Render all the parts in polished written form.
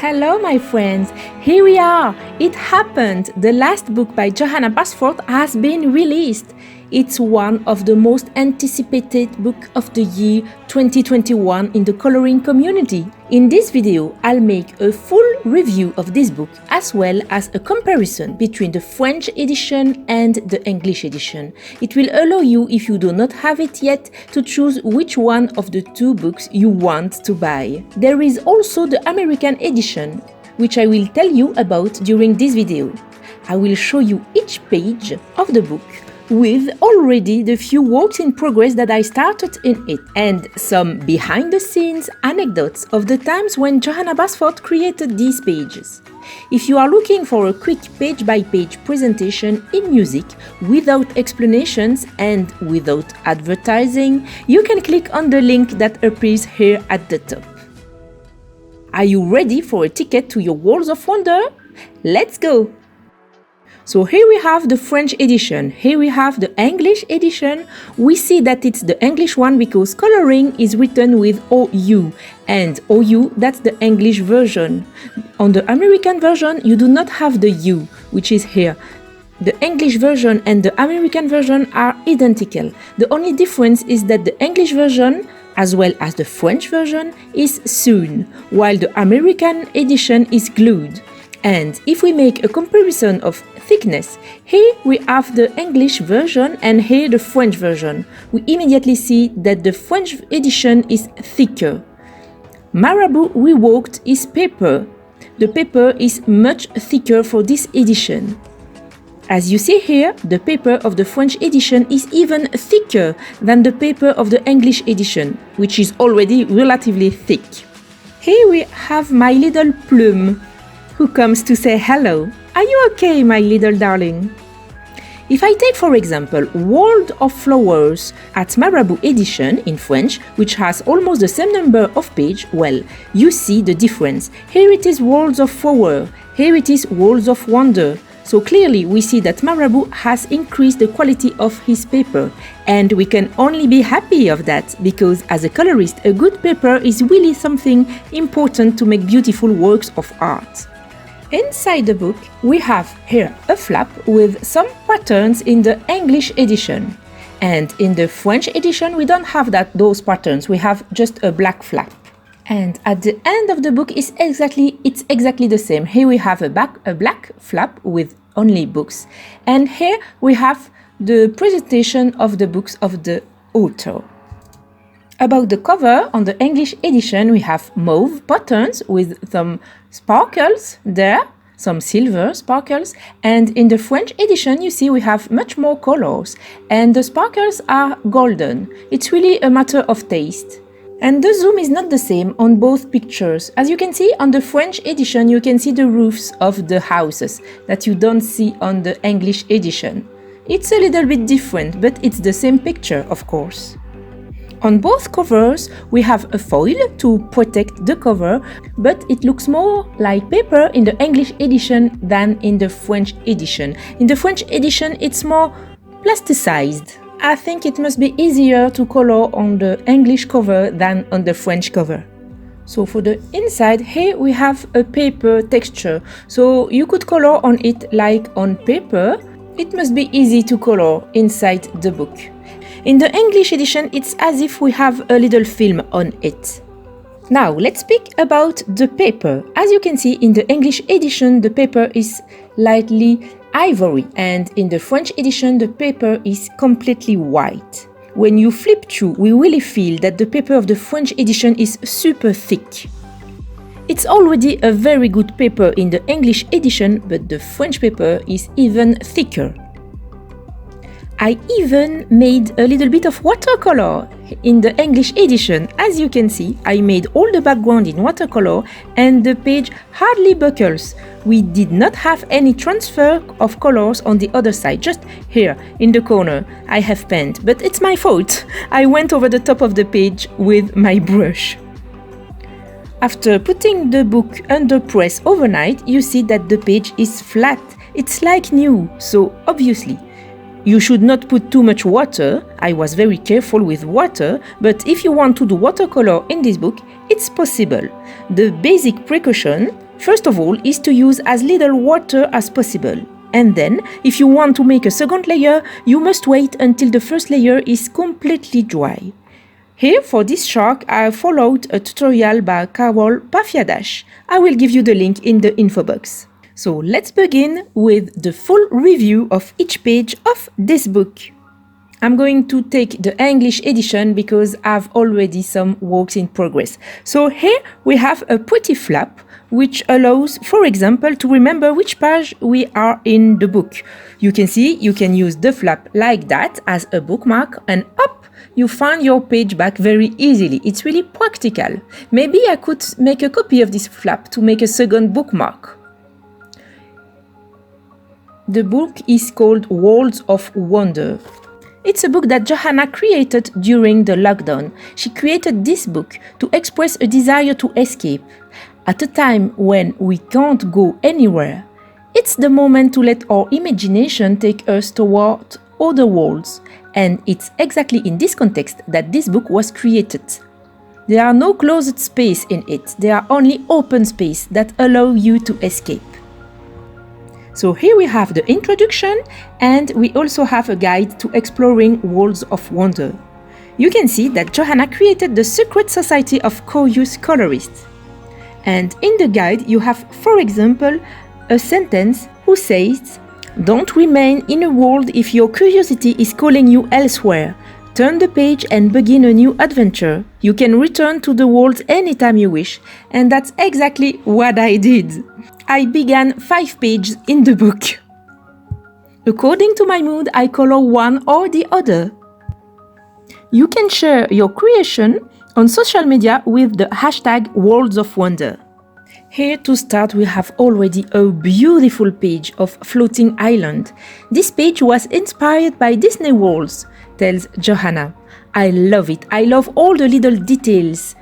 Hello, my friends. Here we are. It happened. The last book by Johanna BASFORD has been released. It's one of the most anticipated books of the year 2021 in the coloring community. In this video, I'll make a full review of this book as well as a comparison between the French edition and the English edition. It will allow you, if you do not have it yet, to choose which one of the two books you want to buy. There is also the American edition, which I will tell you about during this video. I will show you each page of the book with already the few works in progress that I started in it and some behind-the-scenes anecdotes of the times when Johanna BASFORD created these pages. If you are looking for a quick page-by-page presentation in music without explanations and without advertising, you can click on the link that appears here at the top. Are you ready for a ticket to your worlds of wonder? Let's go! So here we have the French edition, here we have the English edition. We see that it's the English one because coloring is written with OU, and OU, that's the English version. On the American version, you do not have the U, which is here. The English version and the American version are identical. The only difference is that the English version, as well as the French version, is sewn, while the American edition is glued. And if we make a comparison of thickness, here we have the English version and here the French version. We immediately see that the French edition is thicker. Marabout reworked is paper. The paper is much thicker for this edition. As you see here, the paper of the French edition is even thicker than the paper of the English edition, which is already relatively thick. Here we have my little Plume, who comes to say hello. Are you okay, my little darling? If I take, for example, World of Flowers at Marabout edition in French, which has almost the same number of pages, well, you see the difference. Here it is Worlds of Flower, here it is Worlds of Wonder. So clearly we see that Marabout has increased the quality of his paper, and we can only be happy of that, because as a colorist, a good paper is really something important to make beautiful works of art. Inside the book, we have here a flap with some patterns in the English edition. And in the French edition, we don't have those patterns, we have just a black flap. And at the end of the book, it's exactly the same. Here we have a black flap with only books. And here we have the presentation of the books of the author. About the cover, on the English edition, we have mauve patterns with some sparkles there, some silver sparkles, and in the French edition, you see we have much more colors, and the sparkles are golden. It's really a matter of taste. And the zoom is not the same on both pictures. As you can see, on the French edition, you can see the roofs of the houses that you don't see on the English edition. It's a little bit different, but it's the same picture, of course. On both covers, we have a foil to protect the cover, but it looks more like paper in the English edition than in the French edition. In the French edition, it's more plasticized. I think it must be easier to color on the English cover than on the French cover. So for the inside, here we have a paper texture. So you could color on it like on paper. It must be easy to color inside the book. In the English edition, it's as if we have a little film on it. Now, let's speak about the paper. As you can see, in the English edition, the paper is lightly ivory, and in the French edition, the paper is completely white. When you flip through, we really feel that the paper of the French edition is super thick. It's already a very good paper in the English edition, but the French paper is even thicker. I even made a little bit of watercolor in the English edition. As you can see, I made all the background in watercolor and the page hardly buckles. We did not have any transfer of colors on the other side, just here in the corner. I have paint, but it's my fault. I went over the top of the page with my brush. After putting the book under press overnight, you see that the page is flat. It's like new, so obviously you should not put too much water. I was very careful with water, but if you want to do watercolor in this book, it's possible. The basic precaution first of all, is to use as little water as possible. And then, if you want to make a second layer, you must wait until the first layer is completely dry. Here, for this shark, I followed a tutorial by Carol Pafiadash. I will give you the link in the info box. So let's begin with the full review of each page of this book. I'm going to take the English edition because I've already some works in progress. So here we have a pretty flap which allows, for example, to remember which page we are in the book. You can see you can use the flap like that as a bookmark, and up you find your page back very easily. It's really practical. Maybe I could make a copy of this flap to make a second bookmark. The book is called Worlds of Wonder. It's a book that Johanna created during the lockdown. She created this book to express a desire to escape. At a time when we can't go anywhere, it's the moment to let our imagination take us toward other worlds. And it's exactly in this context that this book was created. There are no closed space in it. There are only open space that allow you to escape. So here we have the introduction, and we also have a guide to exploring worlds of wonder. You can see that Johanna created the secret society of curious colorists. And in the guide you have, for example, a sentence who says, "Don't remain in a world if your curiosity is calling you elsewhere. Turn the page and begin a new adventure. You can return to the world anytime you wish." And that's exactly what I did. I began 5 pages in the book. According to my mood, I color one or the other. You can share your creation on social media with the hashtag Worlds of Wonder. Here to start, we have already a beautiful page of Floating Island. This page was inspired by Disney Worlds, tells Johanna. I love it. I love all the little details.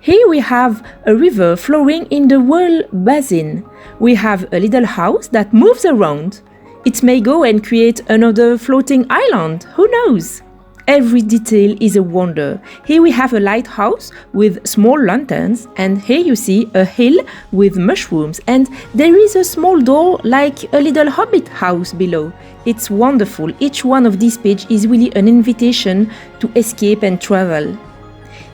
Here we have a river flowing in the whirl basin. We have a little house that moves around. It may go and create another floating island, who knows? Every detail is a wonder. Here we have a lighthouse with small lanterns, and here you see a hill with mushrooms, and there is a small door like a little hobbit house below. It's wonderful. Each one of these pages is really an invitation to escape and travel.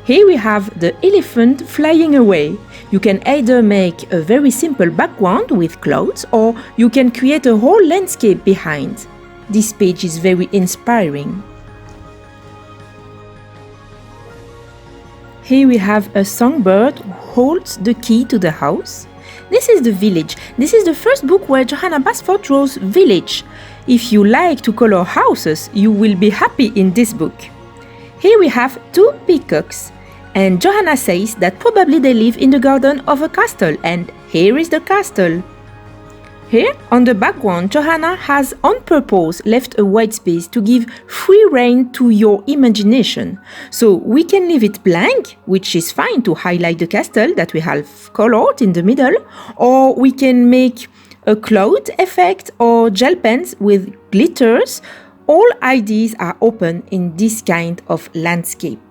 Here we have the elephant flying away. You can either make a very simple background with clouds, or you can create a whole landscape behind. This page is very inspiring. Here we have a songbird who holds the key to the house. This is the village. This is the first book where Johanna BASFORD draws village. If you like to color houses, you will be happy in this book. Here we have 2 peacocks. And Johanna says that probably they live in the garden of a castle, and here is the castle. Here, on the background, Johanna has on purpose left a white space to give free rein to your imagination. So we can leave it blank, which is fine to highlight the castle that we have colored in the middle, or we can make a cloud effect or gel pens with glitters. All ideas are open in this kind of landscape.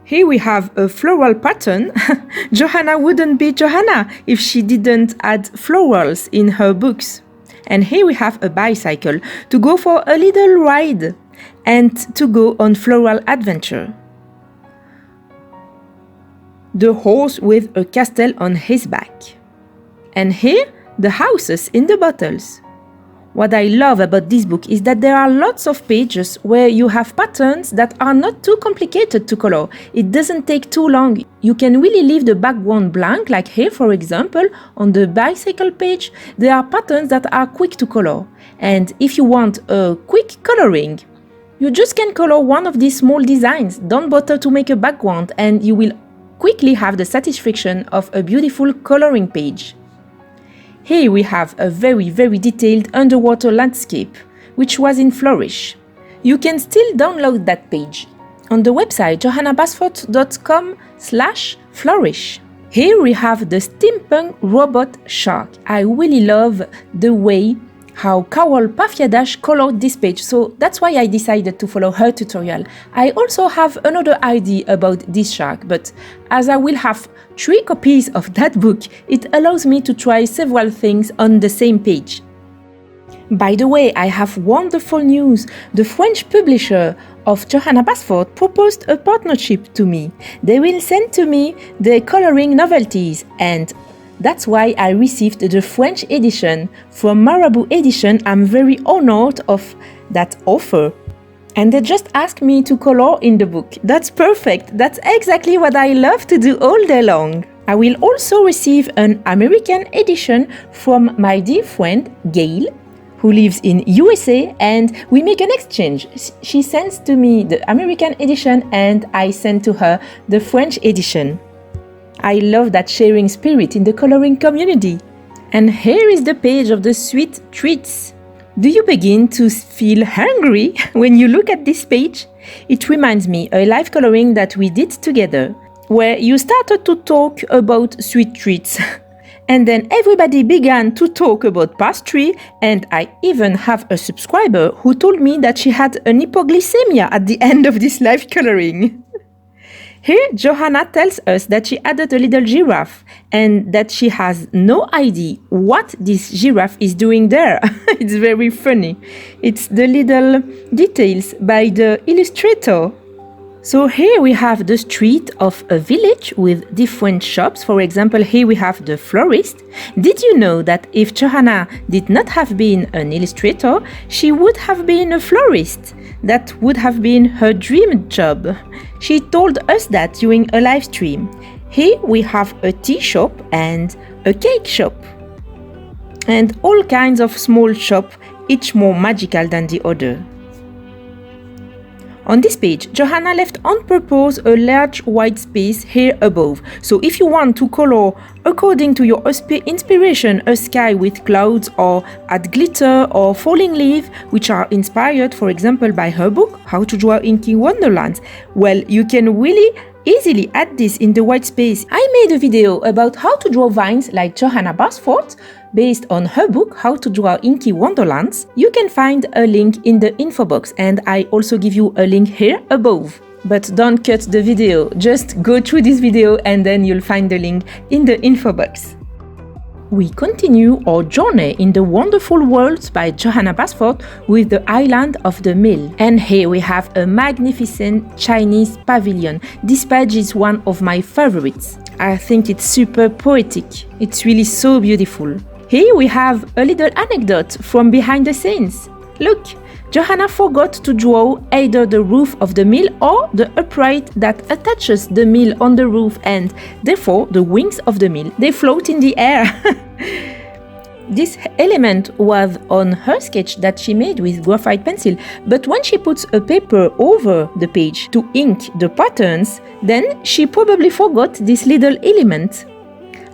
Here we have a floral pattern. Johanna wouldn't be Johanna if she didn't add florals in her books. And here we have a bicycle to go for a little ride and to go on floral adventure. The horse with a castle on his back. And here, the houses in the bottles. What I love about this book is that there are lots of pages where you have patterns that are not too complicated to color. It doesn't take too long. You can really leave the background blank, like here, for example, on the bicycle page. There are patterns that are quick to color. And if you want a quick coloring, you just can color one of these small designs. Don't bother to make a background, and you will quickly have the satisfaction of a beautiful coloring page. Here we have a very detailed underwater landscape, which was in Flourish. You can still download that page on the website johannabasford.com/flourish. Here we have the steampunk robot shark. I really love the way how Carol Pafiadash colored this page, so that's why I decided to follow her tutorial. I also have another idea about this shark, but as I will have 3 copies of that book, it allows me to try several things on the same page. By the way, I have wonderful news. The French publisher of Johanna BASFORD proposed a partnership to me. They will send to me the coloring novelties, and that's why I received the French edition from Marabout Edition. I'm very honored of that offer. And they just asked me to color in the book. That's perfect. That's exactly what I love to do all day long. I will also receive an American edition from my dear friend Gail, who lives in USA, and we make an exchange. She sends to me the American edition and I send to her the French edition. I love that sharing spirit in the coloring community. And here is the page of the sweet treats. Do you begin to feel hungry when you look at this page? It reminds me a live coloring that we did together, where you started to talk about sweet treats. And then everybody began to talk about pastry, and I even have a subscriber who told me that she had an hypoglycemia at the end of this live coloring. Here, Johanna tells us that she added a little giraffe and that she has no idea what this giraffe is doing there. It's very funny. It's the little details by the illustrator. So here we have the street of a village with different shops. For example, here we have the florist. Did you know that if Johanna did not have been an illustrator, she would have been a florist? That would have been her dream job. She told us that during a live stream. Here we have a tea shop and a cake shop. And all kinds of small shops, each more magical than the other. On this page, Johanna left on purpose a large white space here above. So if you want to color according to your inspiration a sky with clouds, or add glitter or falling leaves, which are inspired, for example, by her book, How to Draw Inky Wonderlands, well, you can really easily add this in the white space. I made a video about how to draw vines like Johanna BASFORD based on her book How to Draw Inky Wonderlands. You can find a link in the info box, and I also give you a link here above. But don't cut the video, just go through this video and then you'll find the link in the info box. We continue our journey in the wonderful world by Johanna BASFORD with the island of the mill. And here we have a magnificent Chinese pavilion. This page is one of my favorites. I think it's super poetic. It's really so beautiful. Here we have a little anecdote from behind the scenes. Look, Johanna forgot to draw either the roof of the mill or the upright that attaches the mill on the roof, and therefore the wings of the mill. They float in the air. This element was on her sketch that she made with graphite pencil, but when she puts a paper over the page to ink the patterns, then she probably forgot this little element.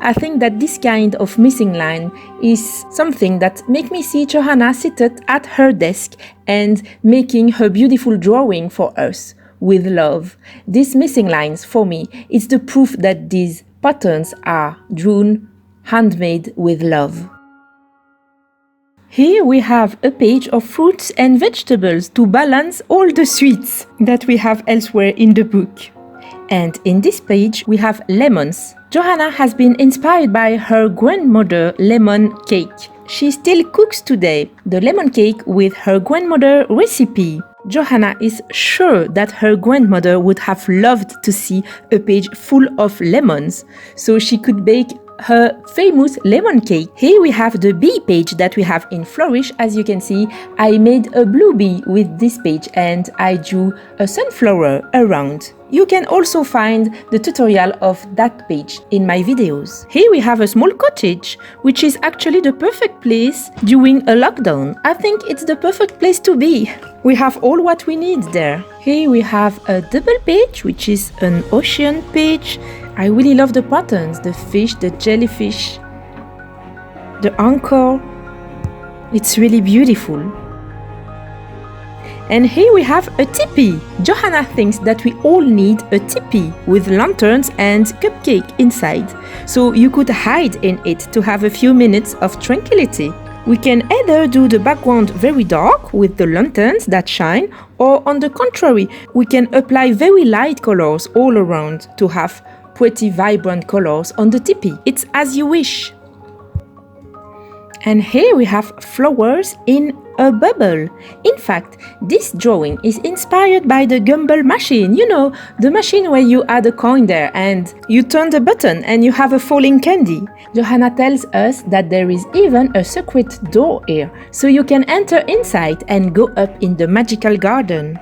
I think that this kind of missing line is something that makes me see Johanna seated at her desk and making her beautiful drawing for us with love. These missing lines, for me, it's the proof that these patterns are drawn, handmade with love. Here we have a page of fruits and vegetables to balance all the sweets that we have elsewhere in the book. And in this page we have lemons. Johanna has been inspired by her grandmother lemon cake. She still cooks today the lemon cake with her grandmother recipe. Johanna is sure that her grandmother would have loved to see a page full of lemons, so she could bake her famous lemon cake. Here we have the bee page that we have in Flourish. As you can see, I made a blue bee with this page and I drew a sunflower around. You can also find the tutorial of that page in my videos. Here we have a small cottage, which is actually the perfect place during a lockdown. I think it's the perfect place to be. We have all what we need there. Here we have a double page, which is an ocean page. I really love the patterns, the fish, the jellyfish, the anchor. It's really beautiful. And here we have a teepee. Johanna thinks that we all need a teepee with lanterns and cupcake inside, so you could hide in it to have a few minutes of tranquility. We can either do the background very dark with the lanterns that shine, or on the contrary, we can apply very light colors all around to have pretty vibrant colors on the teepee. It's as you wish. And here we have flowers in a bubble. In fact, this drawing is inspired by the gumball machine. You know, the machine where you add a coin there and you turn the button and you have a falling candy. Johanna tells us that there is even a secret door here, so you can enter inside and go up in the magical garden.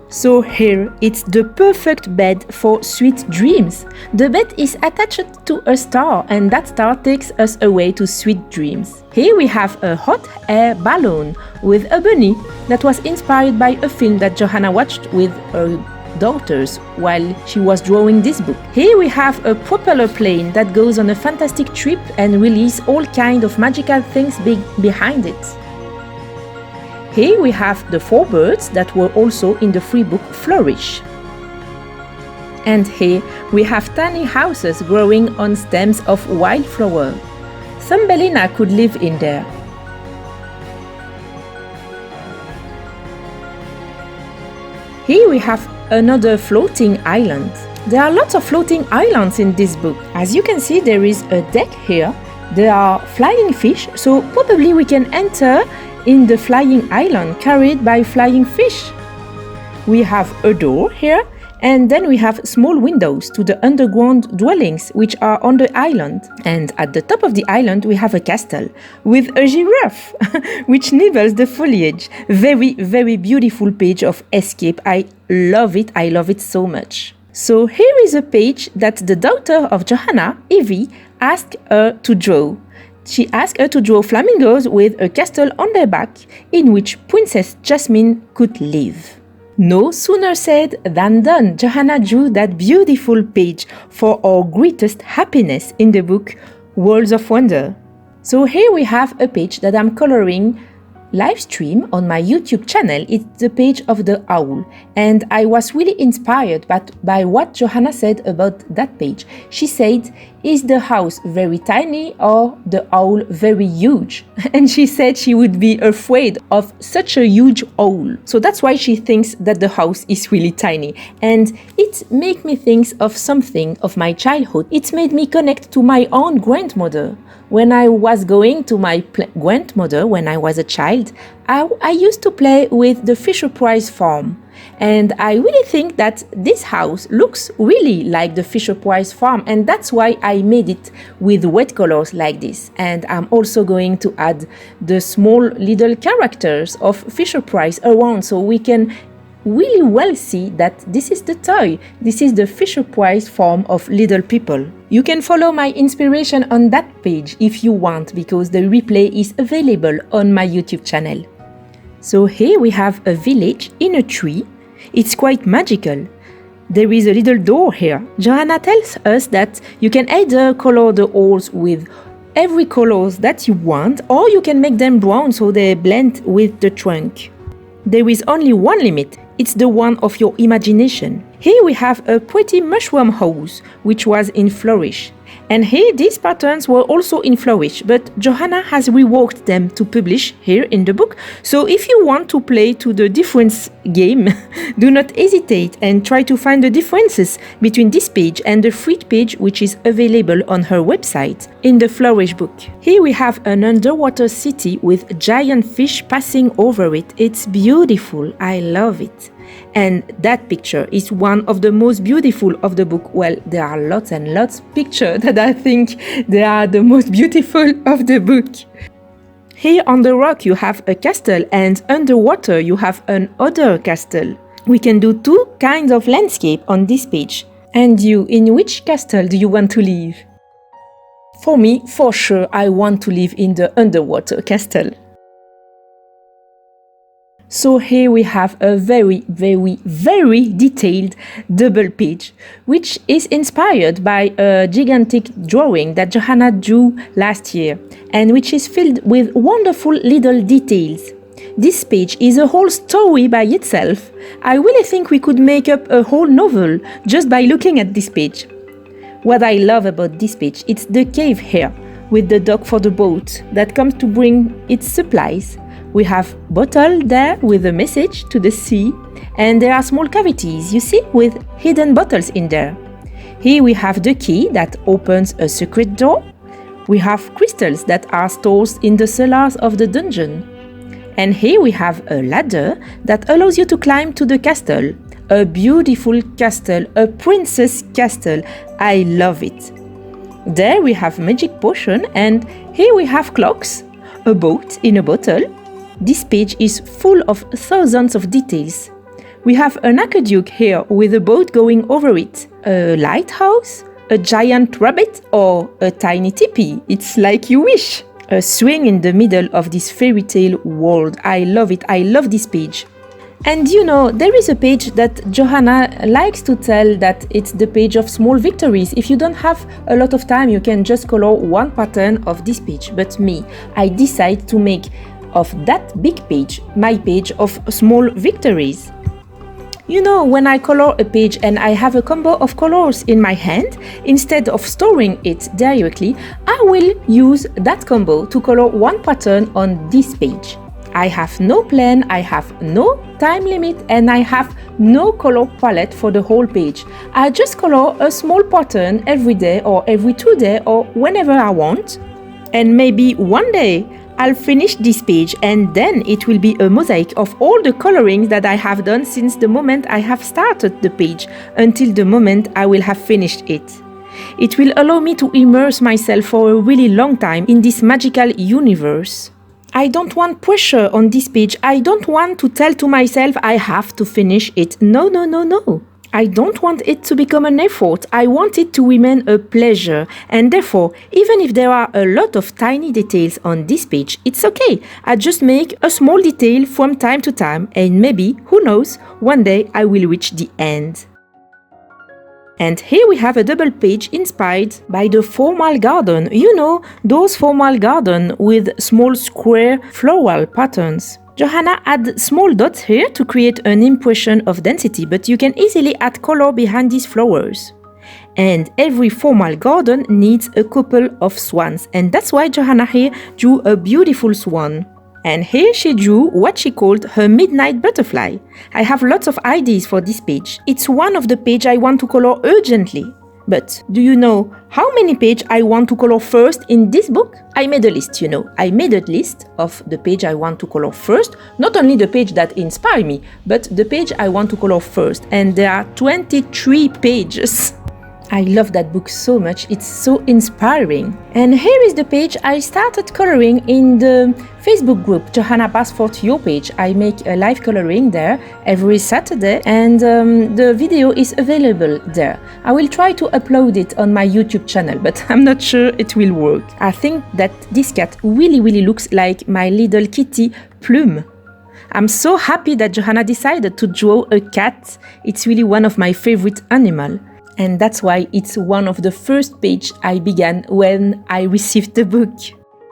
So here, it's the perfect bed for sweet dreams. The bed is attached to a star and that star takes us away to sweet dreams. Here we have a hot air balloon with a bunny that was inspired by a film that Johanna watched with her daughters while she was drawing this book. Here we have a propeller plane that goes on a fantastic trip and releases all kinds of magical things behind it. Here we have the 4 birds that were also in the free book Flourish. And here we have tiny houses growing on stems of wildflower. Thumbelina could live in there. Here we have another floating island. There are lots of floating islands in this book. As you can see, there is a deck here. There are flying fish, so probably we can enter in the flying island carried by flying fish. We have a door here, and then we have small windows to the underground dwellings which are on the island. And at the top of the island we have a castle with a giraffe which nibbles the foliage. Very, very beautiful page of escape. I love it so much. So here is a page that the daughter of Johanna, Evie, asked her to draw. She asked her to draw flamingos with a castle on their back in which Princess Jasmine could live. No sooner said than done. Johanna drew that beautiful page for our greatest happiness in the book Worlds of Wonder. So here we have a page that I'm coloring live stream on my YouTube channel. It's the page of the owl, and I was really inspired by what Johanna said about that page. She said, is the house very tiny or the owl very huge? And she said she would be afraid of such a huge owl. So that's why she thinks that the house is really tiny. And it made me think of something of my childhood. It made me connect to my own grandmother. When I was going to my grandmother when I was a child, I used to play with the Fisher-Price farm. And I really think that this house looks really like the Fisher-Price farm, and that's why I made it with wet colors like this. And I'm also going to add the small little characters of Fisher-Price around, so we can really well see that this is the toy. This is the Fisher-Price farm of little people. You can follow my inspiration on that page if you want, because the replay is available on my YouTube channel. So here we have a village in a tree. It's quite magical. There is a little door here. Johanna tells us that you can either color the holes with every colors that you want, or you can make them brown so they blend with the trunk. There is only one limit. It's the one of your imagination. Here we have a pretty mushroom house, which was in Flourish. And here these patterns were also in Flourish, but Johanna has reworked them to publish here in the book. So if you want to play to the difference game, do not hesitate and try to find the differences between this page and the free page, which is available on her website in the Flourish book. Here we have an underwater city with giant fish passing over it. It's beautiful. I love it. And that picture is one of the most beautiful of the book. Well, there are lots and lots of pictures that I think they are the most beautiful of the book. Here on the rock you have a castle, and underwater you have another castle. We can do two kinds of landscape on this page. And you, in which castle do you want to live? For me, for sure, I want to live in the underwater castle. So here we have a very, very, very detailed double page, which is inspired by a gigantic drawing that Johanna drew last year, and which is filled with wonderful little details. This page is a whole story by itself. I really think we could make up a whole novel just by looking at this page. What I love about this page, it's the cave here, with the dock for the boat that comes to bring its supplies. We have bottle there with a message to the sea, and there are small cavities, you see, with hidden bottles in there. Here we have the key that opens a secret door. We have crystals that are stored in the cellars of the dungeon. And here we have a ladder that allows you to climb to the castle. A beautiful castle, a princess castle. I love it. There we have magic potion, and here we have clocks, a boat in a bottle. This page is full of thousands of details. We have an aqueduct here with a boat going over it, a lighthouse, a giant rabbit, or a tiny teepee. It's like you wish. A swing in the middle of this fairy tale world. I love it. I love this page. And you know, there is a page that Johanna likes to tell that it's the page of small victories. If you don't have a lot of time, you can just color one pattern of this page. But me, I decide to make of that big page my page of small victories. You know, when I color a page and I have a combo of colors in my hand, instead of storing it directly, I will use that combo to color one pattern on this page. I have no plan, I have no time limit, and I have no color palette for the whole page. I just color a small pattern every day or every 2 days or whenever I want. And maybe one day I'll finish this page, and then it will be a mosaic of all the colorings that I have done since the moment I have started the page until the moment I will have finished it. It will allow me to immerse myself for a really long time in this magical universe. I don't want pressure on this page. I don't want to tell to myself I have to finish it. No, no, no, no. I don't want it to become an effort. I want it to remain a pleasure. And therefore, even if there are a lot of tiny details on this page, it's okay. I just make a small detail from time to time, and maybe, who knows, one day I will reach the end. And here we have a double page inspired by the formal garden. You know, those formal garden with small square floral patterns. Johanna add small dots here to create an impression of density, but you can easily add color behind these flowers. And every formal garden needs a couple of swans, and that's why Johanna here drew a beautiful swan. And here she drew what she called her midnight butterfly. I have lots of ideas for this page. It's one of the pages I want to color urgently. But do you know how many pages I want to color first in this book? I made a list, you know. I made a list of the page I want to color first. Not only the page that inspire me, but the page I want to color first. And there are 23 pages. I love that book so much. It's so inspiring. And here is the page I started coloring in the Facebook group, Johanna BASFORD Your Page. I make a live coloring there every Saturday, and the video is available there. I will try to upload it on my YouTube channel, but I'm not sure it will work. I think that this cat really looks like my little kitty Plume. I'm so happy that Johanna decided to draw a cat. It's really one of my favorite animals. And that's why it's one of the first pages I began when I received the book.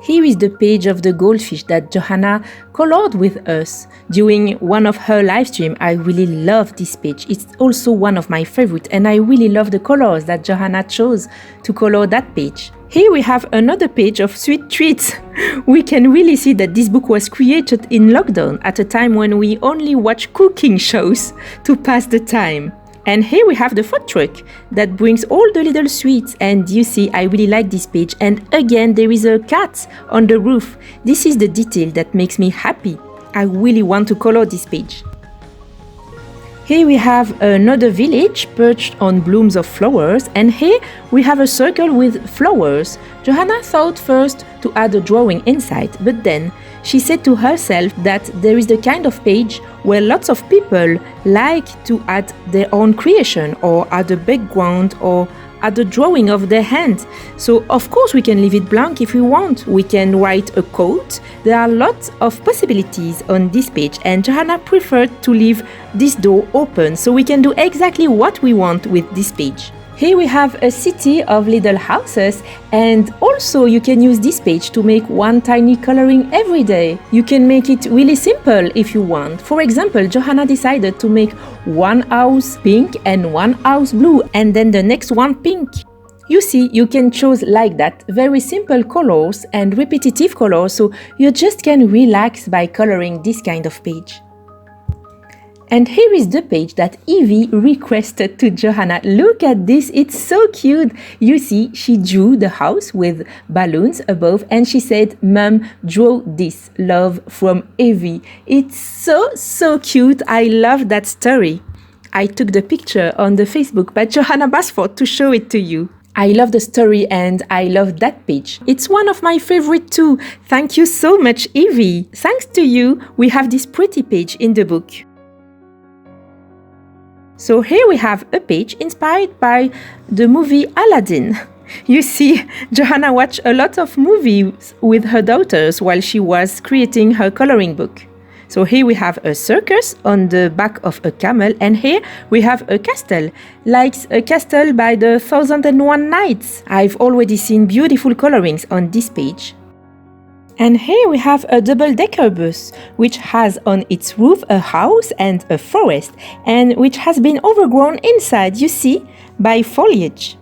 Here is the page of the goldfish that Johanna colored with us during one of her live streams. I really love this page. It's also one of my favorites, and I really love the colors that Johanna chose to color that page. Here we have another page of sweet treats. We can really see that this book was created in lockdown at a time when we only watch cooking shows to pass the time. And here we have the food truck that brings all the little sweets, and you see I really like this page. And again there is a cat on the roof. This is the detail that makes me happy. I really want to color this page. Here we have another village perched on blooms of flowers, and here we have a circle with flowers. Johanna thought first to add a drawing inside, but then she said to herself that there is the kind of page where lots of people like to add their own creation or add a background or add a drawing of their hand. So of course we can leave it blank if we want. We can write a quote. There are lots of possibilities on this page, and Johanna preferred to leave this door open so we can do exactly what we want with this page. Here we have a city of little houses, and also you can use this page to make one tiny coloring every day. You can make it really simple if you want. For example, Johanna decided to make one house pink and one house blue, and then the next one pink. You see, you can choose like that, very simple colors and repetitive colors, so you just can relax by coloring this kind of page. And here is the page that Evie requested to Johanna. Look at this, it's so cute. You see, she drew the house with balloons above and she said, "Mom, draw this, love from Evie." It's so cute. I love that story. I took the picture on the Facebook by Johanna BASFORD to show it to you. I love the story and I love that page. It's one of my favorite too. Thank you so much, Evie. Thanks to you, we have this pretty page in the book. So here we have a page inspired by the movie Aladdin. You see, Johanna watched a lot of movies with her daughters while she was creating her coloring book. So here we have a circus on the back of a camel, and here we have a castle, like a castle by the 1001 Nights. I've already seen beautiful colorings on this page. And here we have a double-decker bus, which has on its roof a house and a forest, and which has been overgrown inside, you see, by foliage.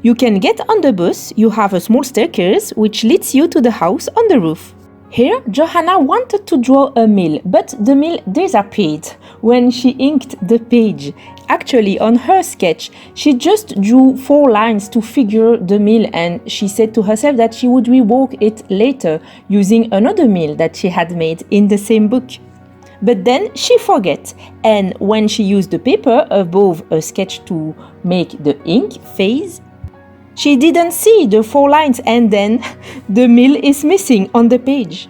You can get on the bus, you have a small staircase which leads you to the house on the roof. Here, Johanna wanted to draw a mill, but the mill disappeared when she inked the page. Actually, on her sketch, she just drew 4 lines to figure the mill, and she said to herself that she would rework it later using another mill that she had made in the same book. But then she forgot, and when she used the paper above a sketch to make the ink phase, she didn't see the 4 lines, and then the mill is missing on the page.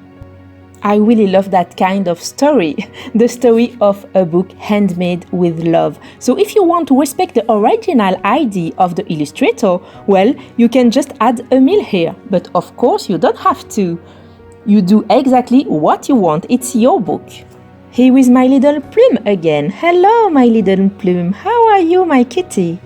I really love that kind of story, the story of a book handmade with love. So if you want to respect the original idea of the illustrator, well, you can just add a mill here. But of course, you don't have to. You do exactly what you want. It's your book. Here is my little Plume again. Hello, my little Plume. How are you, my kitty?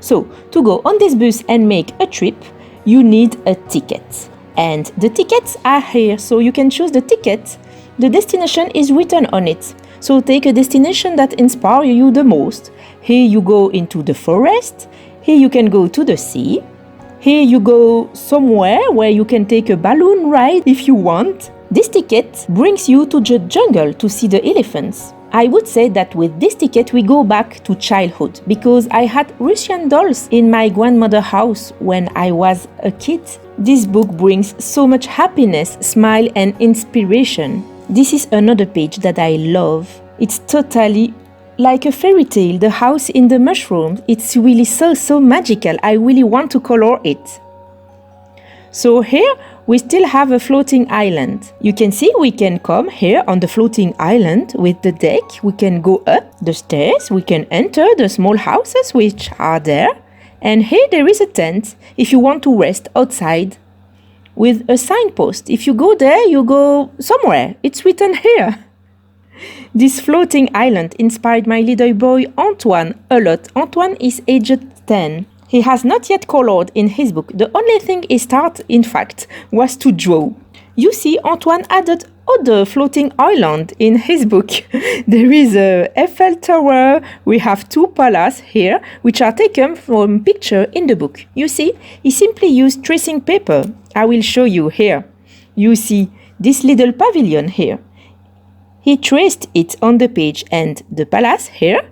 So, to go on this bus and make a trip, you need a ticket. And the tickets are here, so you can choose the ticket. The destination is written on it. So take a destination that inspires you the most. Here you go into the forest. Here you can go to the sea. Here you go somewhere where you can take a balloon ride if you want. This ticket brings you to the jungle to see the elephants. I would say that with this ticket we go back to childhood, because I had Russian dolls in my grandmother's house when I was a kid. This book brings so much happiness, smile and inspiration. This is another page that I love. It's totally like a fairy tale, the house in the mushroom. It's really so magical. I really want to color it. So here we still have a floating island. You can see we can come here on the floating island with the deck. We can go up the stairs. We can enter the small houses which are there. And here there is a tent if you want to rest outside with a signpost. If you go there, you go somewhere. It's written here. This floating island inspired my little boy Antoine a lot. Antoine is aged 10. He has not yet colored in his book. The only thing he started, in fact, was to draw. You see, Antoine added other floating island in his book. There is a Eiffel Tower. We have 2 palaces here, which are taken from picture in the book. You see, he simply used tracing paper. I will show you here. You see this little pavilion here. He traced it on the page, and the palace here,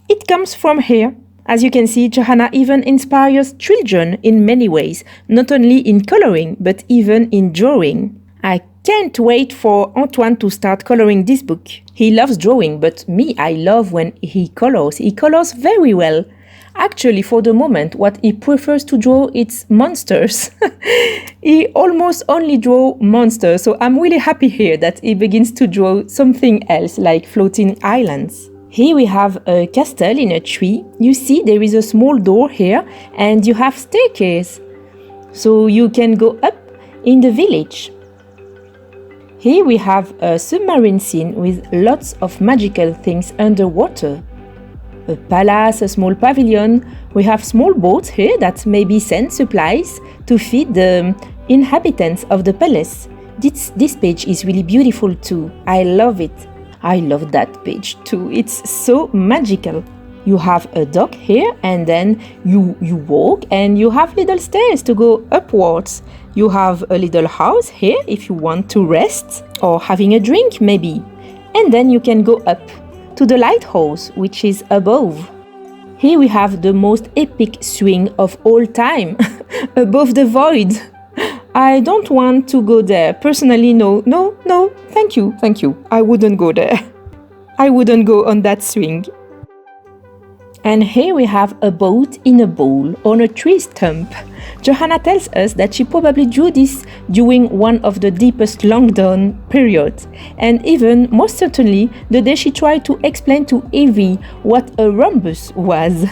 it comes from here. As you can see, Johanna even inspires children in many ways, not only in coloring, but even in drawing. I can't wait for Antoine to start coloring this book. He loves drawing, but me, I love when he colors. He colors very well. Actually, for the moment, what he prefers to draw is monsters. He almost only draws monsters, so I'm really happy here that he begins to draw something else, like floating islands. Here we have a castle in a tree. You see there is a small door here and you have staircase. So you can go up in the village. Here we have a submarine scene with lots of magical things underwater. A palace, a small pavilion. We have small boats here that maybe send supplies to feed the inhabitants of the palace. This page is really beautiful too. I love it. I love that page too. It's so magical. You have a dock here, and then you walk and you have little stairs to go upwards. You have a little house here if you want to rest or having a drink maybe. And then you can go up to the lighthouse, which is above. Here we have the most epic swing of all time, above the void. I don't want to go there. Personally, no, thank you. I wouldn't go there. I wouldn't go on that swing. And here we have a boat in a bowl on a tree stump. Johanna tells us that she probably drew this during one of the deepest lockdown periods, and even most certainly the day she tried to explain to Evie what a rhombus was.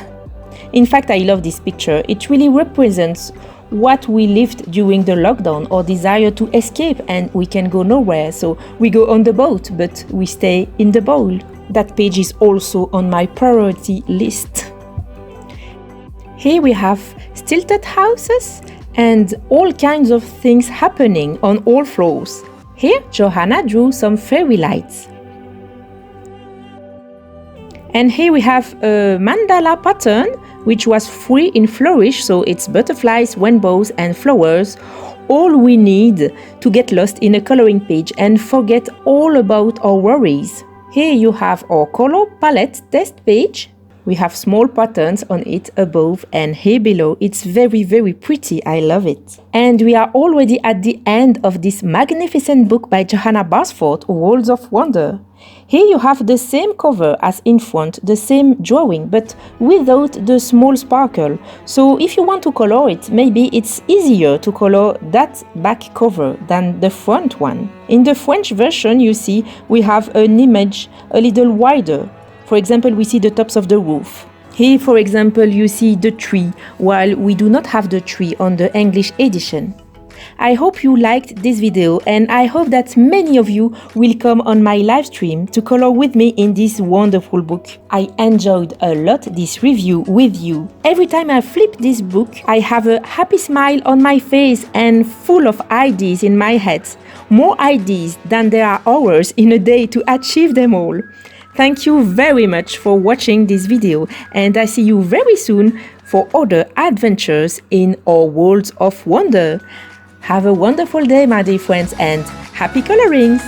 In fact, I love this picture. It really represents what we lived during the lockdown, our desire to escape, and we can go nowhere, so we go on the boat, but we stay in the bowl. That page is also on my priority list. Here we have stilted houses and all kinds of things happening on all floors. Here, Johanna drew some fairy lights. And here we have a mandala pattern, which was free in Flourish, so it's butterflies, rainbows and flowers. All we need to get lost in a coloring page and forget all about our worries. Here you have our color palette test page. We have small patterns on it above and here below. It's very, very pretty. I love it. And we are already at the end of this magnificent book by Johanna BASFORD, Worlds of Wonder. Here you have the same cover as in front, the same drawing, but without the small sparkle. So if you want to color it, maybe it's easier to color that back cover than the front one. In the French version, you see, we have an image a little wider. For example, we see the tops of the roof. Here, for example, you see the tree, while we do not have the tree on the English edition. I hope you liked this video, and I hope that many of you will come on my live stream to color with me in this wonderful book. I enjoyed a lot this review with you. Every time I flip this book, I have a happy smile on my face and full of ideas in my head. More ideas than there are hours in a day to achieve them all. Thank you very much for watching this video, and I see you very soon for other adventures in our worlds of wonder. Have a wonderful day, my dear friends, and happy colorings!